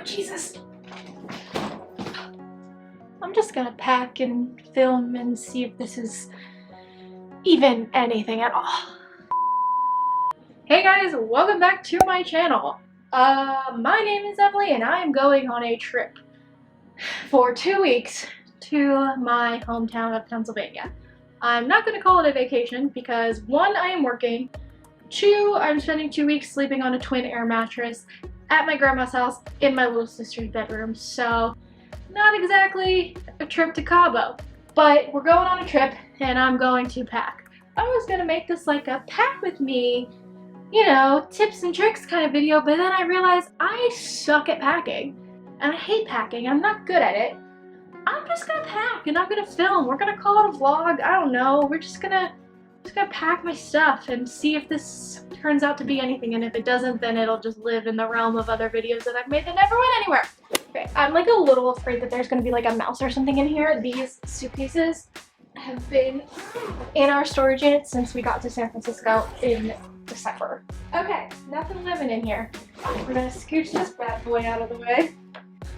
Jesus. I'm just gonna pack and film and see if this is even anything at all. Hey guys, welcome back to my channel. My name is Emily and I am going on a trip for 2 weeks to my hometown of Pennsylvania. I'm not gonna call it a vacation because 1, I am working, 2, I'm spending 2 weeks sleeping on a twin air mattress at my grandma's house in my little sister's bedroom, so not exactly a trip to Cabo, but we're going on a trip and I'm going to pack. I was gonna make this like a pack with me, you know, tips and tricks kind of video, but then I realized I suck at packing and I hate packing. I'm not good at it. I'm just gonna pack and I'm gonna film. We're gonna call it a vlog. I don't know. We're just gonna pack my stuff and see if this turns out to be anything, and if it doesn't, then it'll just live in the realm of other videos that I've made that never went anywhere. Okay, I'm like a little afraid that there's gonna be like a mouse or something in here. These suitcases have been in our storage unit since we got to San Francisco in December. Okay, nothing living in here. We're gonna scooch this bad boy out of the way.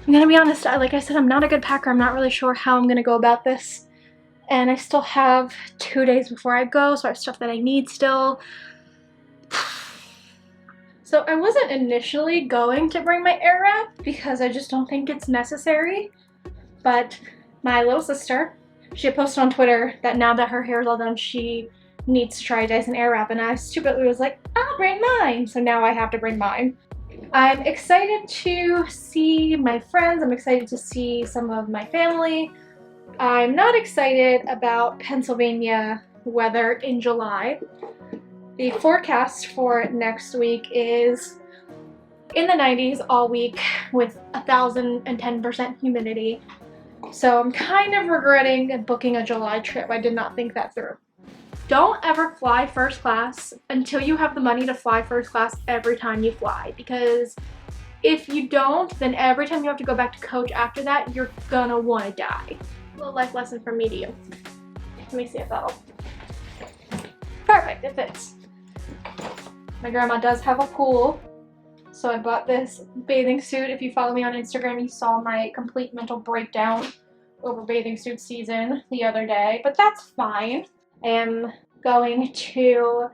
I'm gonna be honest, like I said, I'm not a good packer. I'm not really sure how I'm gonna go about this. And I still have 2 days before I go, so I have stuff that I need still. So I wasn't initially going to bring my air wrap because I just don't think it's necessary. But my little sister, she had posted on Twitter that now that her hair is all done, she needs to try a Dyson air wrap, and I stupidly was like, I'll bring mine. So now I have to bring mine. I'm excited to see my friends. I'm excited to see some of my family. I'm not excited about Pennsylvania weather in July. The forecast for next week is in the 90s all week with 1,010% humidity. So I'm kind of regretting booking a July trip. I did not think that through. Don't ever fly first class until you have the money to fly first class every time you fly, because if you don't, then every time you have to go back to coach after that, you're gonna want to die. A little life lesson from me to you. Let me see if that'll... Perfect, it fits. My grandma does have a pool, so I bought this bathing suit. If you follow me on Instagram, you saw my complete mental breakdown over bathing suit season the other day, but that's fine. I am going to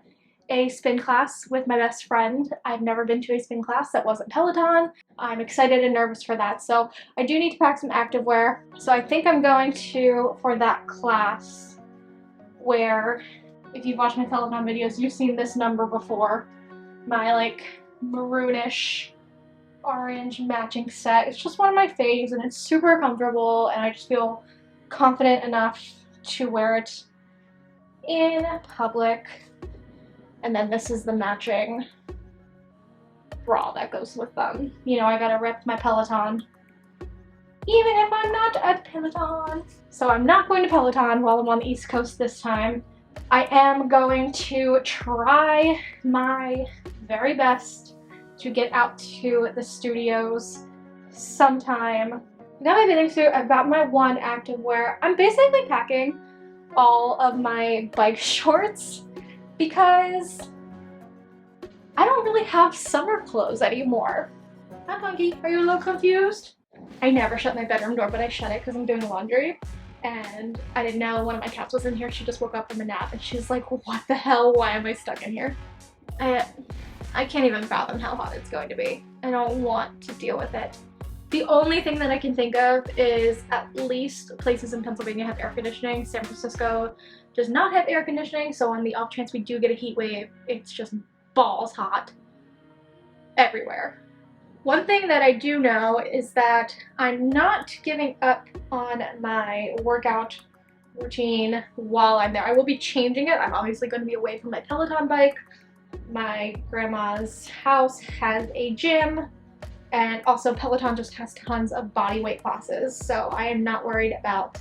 a spin class with my best friend. I've never been to a spin class that wasn't Peloton. I'm excited and nervous for that, so I do need to pack some activewear. So I think I'm going for that class where, if you've watched my Peloton videos, you've seen this number before. My like maroonish orange matching set. It's just one of my faves and it's super comfortable, and I just feel confident enough to wear it in public. And then this is the matching bra that goes with them. You know, I gotta rep my Peloton, even if I'm not at Peloton. So I'm not going to Peloton while I'm on the East Coast this time. I am going to try my very best to get out to the studios sometime. I got my bathing suit, I've got my one activewear. I'm basically packing all of my bike shorts because I don't really have summer clothes anymore. Hi, Punky. Are you a little confused? I never shut my bedroom door, but I shut it because I'm doing laundry. And I didn't know one of my cats was in here. She just woke up from a nap and she's like, what the hell? Why am I stuck in here? I can't even fathom how hot it's going to be. I don't want to deal with it. The only thing that I can think of is at least places in Pennsylvania have air conditioning. San Francisco does not have air conditioning, so on the off chance we do get a heat wave, it's just balls hot everywhere. One thing that I do know is that I'm not giving up on my workout routine while I'm there. I will be changing it. I'm obviously going to be away from my Peloton bike. My grandma's house has a gym, and also Peloton just has tons of body weight classes, so I am not worried about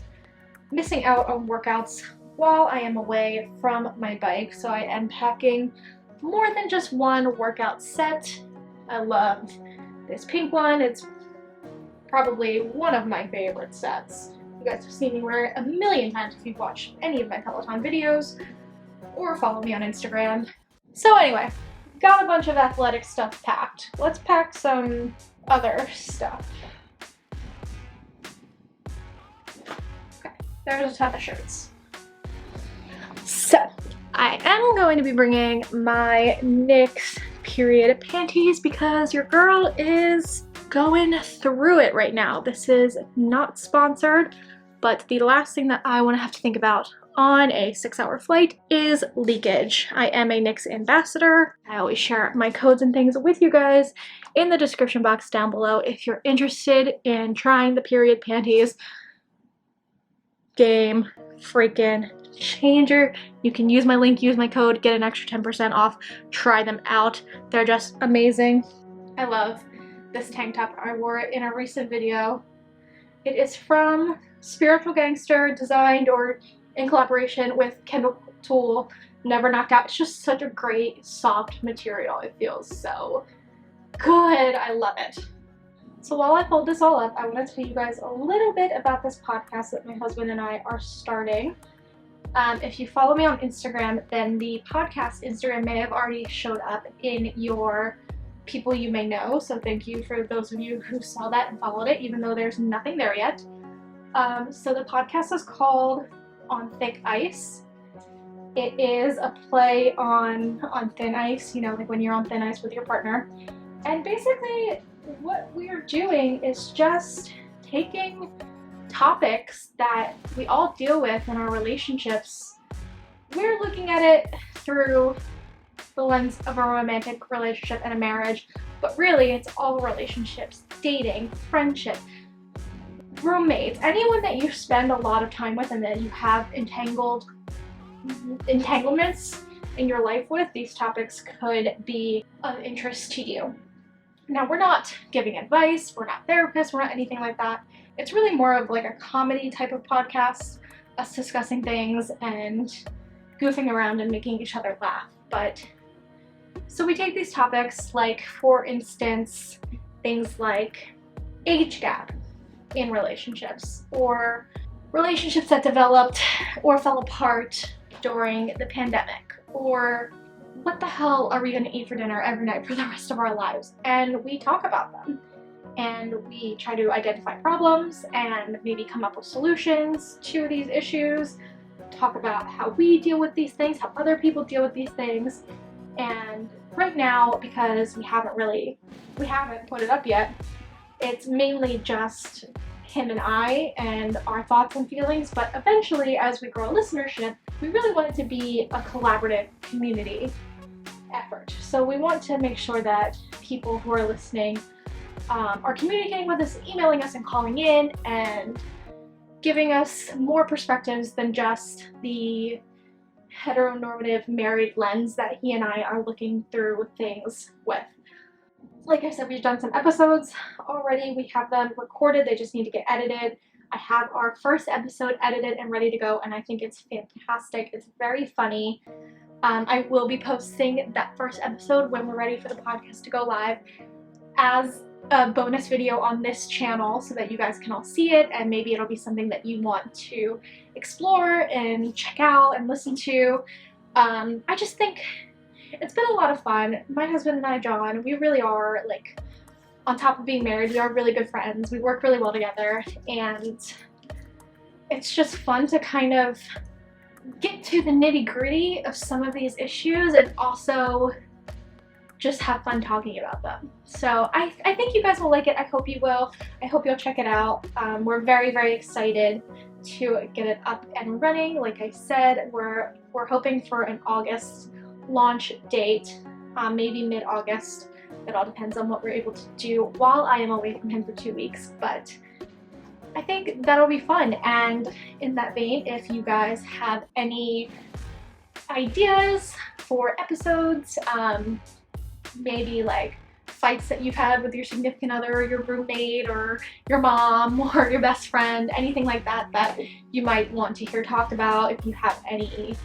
missing out on workouts while I am away from my bike. So I am packing more than just one workout set. I love this pink one. It's probably one of my favorite sets. You guys have seen me wear it a million times if you've watched any of my Peloton videos or follow me on Instagram. So anyway, got a bunch of athletic stuff packed. Let's pack some other stuff. Okay, there's a ton of shirts. So, I am going to be bringing my NYX period panties because your girl is going through it right now. This is not sponsored, but the last thing that I want to have to think about on a 6-hour flight is leakage. I am a NYX ambassador. I always share my codes and things with you guys in the description box down below if you're interested in trying the period panties. Game freaking changer. You can use my link, use my code, get an extra 10% off. Try them out. They're just amazing. I love this tank top. I wore it in a recent video. It is from Spiritual Gangster, designed or in collaboration with Kendall Tool, Never Knocked Out. It's just such a great soft material. It feels so good. I love it. So while I fold this all up, I want to tell you guys a little bit about this podcast that my husband and I are starting. If you follow me on Instagram, then the podcast Instagram may have already showed up in your people you may know. So thank you for those of you who saw that and followed it, even though there's nothing there yet. So the podcast is called On Thick Ice. It is a play on thin ice, you know, like when you're on thin ice with your partner. And basically what we're doing is just taking topics that we all deal with in our relationships. We're looking at it through the lens of a romantic relationship and a marriage, but really it's all relationships, dating, friendship, roommates, anyone that you spend a lot of time with and that you have entanglements in your life with. These topics could be of interest to you. Now, we're not giving advice, we're not therapists, we're not anything like that. It's really more of like a comedy type of podcast, us discussing things and goofing around and making each other laugh. But so we take these topics, like for instance, things like age gap in relationships, or relationships that developed or fell apart during the pandemic, or what the hell are we going to eat for dinner every night for the rest of our lives? And we talk about them. And we try to identify problems and maybe come up with solutions to these issues, talk about how we deal with these things, how other people deal with these things. And right now, because we haven't put it up yet, it's mainly just him and I and our thoughts and feelings. But eventually, as we grow listenership, we really want it to be a collaborative community effort. So we want to make sure that people who are listening are communicating with us, emailing us and calling in and giving us more perspectives than just the heteronormative married lens that he and I are looking through things with. Like I said, we've done some episodes already. We have them recorded. They just need to get edited. I have our first episode edited and ready to go, and I think it's fantastic. It's very funny. I will be posting that first episode when we're ready for the podcast to go live as a bonus video on this channel so that you guys can all see it, and maybe it'll be something that you want to explore and check out and listen to. I just think it's been a lot of fun. My husband and I, John, we really are, like, on top of being married, we are really good friends. We work really well together, and it's just fun to kind of get to the nitty-gritty of some of these issues and also just have fun talking about them. So I think you guys will like it. I hope you will. I hope you'll check it out. We're very, very excited to get it up and running. Like I said, we're hoping for an August launch date, maybe mid-August. It all depends on what we're able to do while I am away from him for 2 weeks, but I think that'll be fun. And in that vein, if you guys have any ideas for episodes, maybe like fights that you've had with your significant other or your roommate or your mom or your best friend, anything like that that you might want to hear talked about, if you have any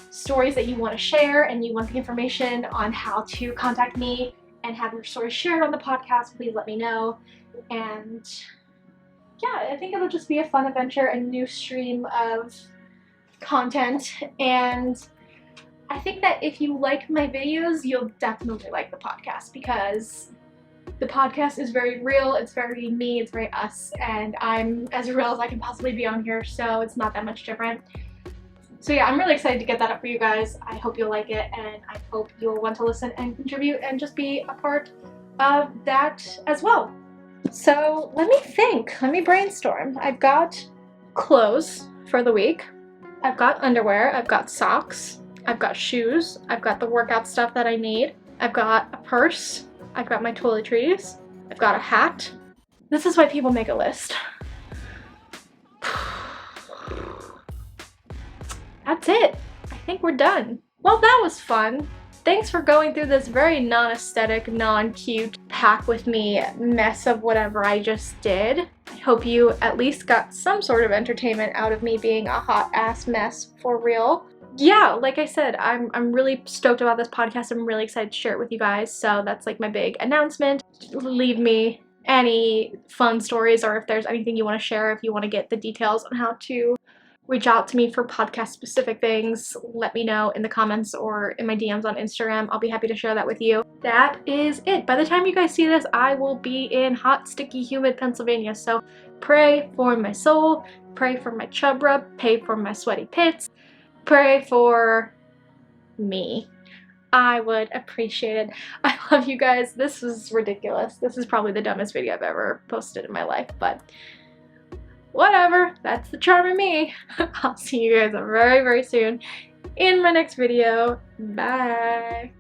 stories that you want to share and you want the information on how to contact me and have your story shared on the podcast, please let me know. And yeah, I think it'll just be a fun adventure, a new stream of content, and I think that if you like my videos, you'll definitely like the podcast because The podcast is very real, it's very me, it's very us, and I'm as real as I can possibly be on here, so it's not that much different. So yeah, I'm really excited to get that up for you guys. I hope you'll like it, and I hope you'll want to listen and contribute and just be a part of that as well. So let me think, let me brainstorm. I've got clothes for the week, I've got underwear, I've got socks, I've got shoes, I've got the workout stuff that I need, I've got a purse, I've got my toiletries, I've got a hat. This is why people make a list. That's it. I think we're done. Well, that was fun. Thanks for going through this very non-aesthetic, non-cute pack with me mess of whatever I just did. I hope you at least got some sort of entertainment out of me being a hot ass mess for real. Yeah, like I said, I'm really stoked about this podcast. I'm really excited to share it with you guys. So that's like my big announcement. Leave me any fun stories, or if there's anything you want to share, if you want to get the details on how to reach out to me for podcast specific things, let me know in the comments or in my DMs on Instagram. I'll be happy to share that with you. That is it. By the time you guys see this, I will be in hot, sticky, humid Pennsylvania. So pray for my soul, pray for my chub rub, pray for my sweaty pits, pray for me. I would appreciate it. I love you guys. This was ridiculous. This is probably the dumbest video I've ever posted in my life, but whatever, that's the charm of me. I'll see you guys very, very soon in my next video. Bye.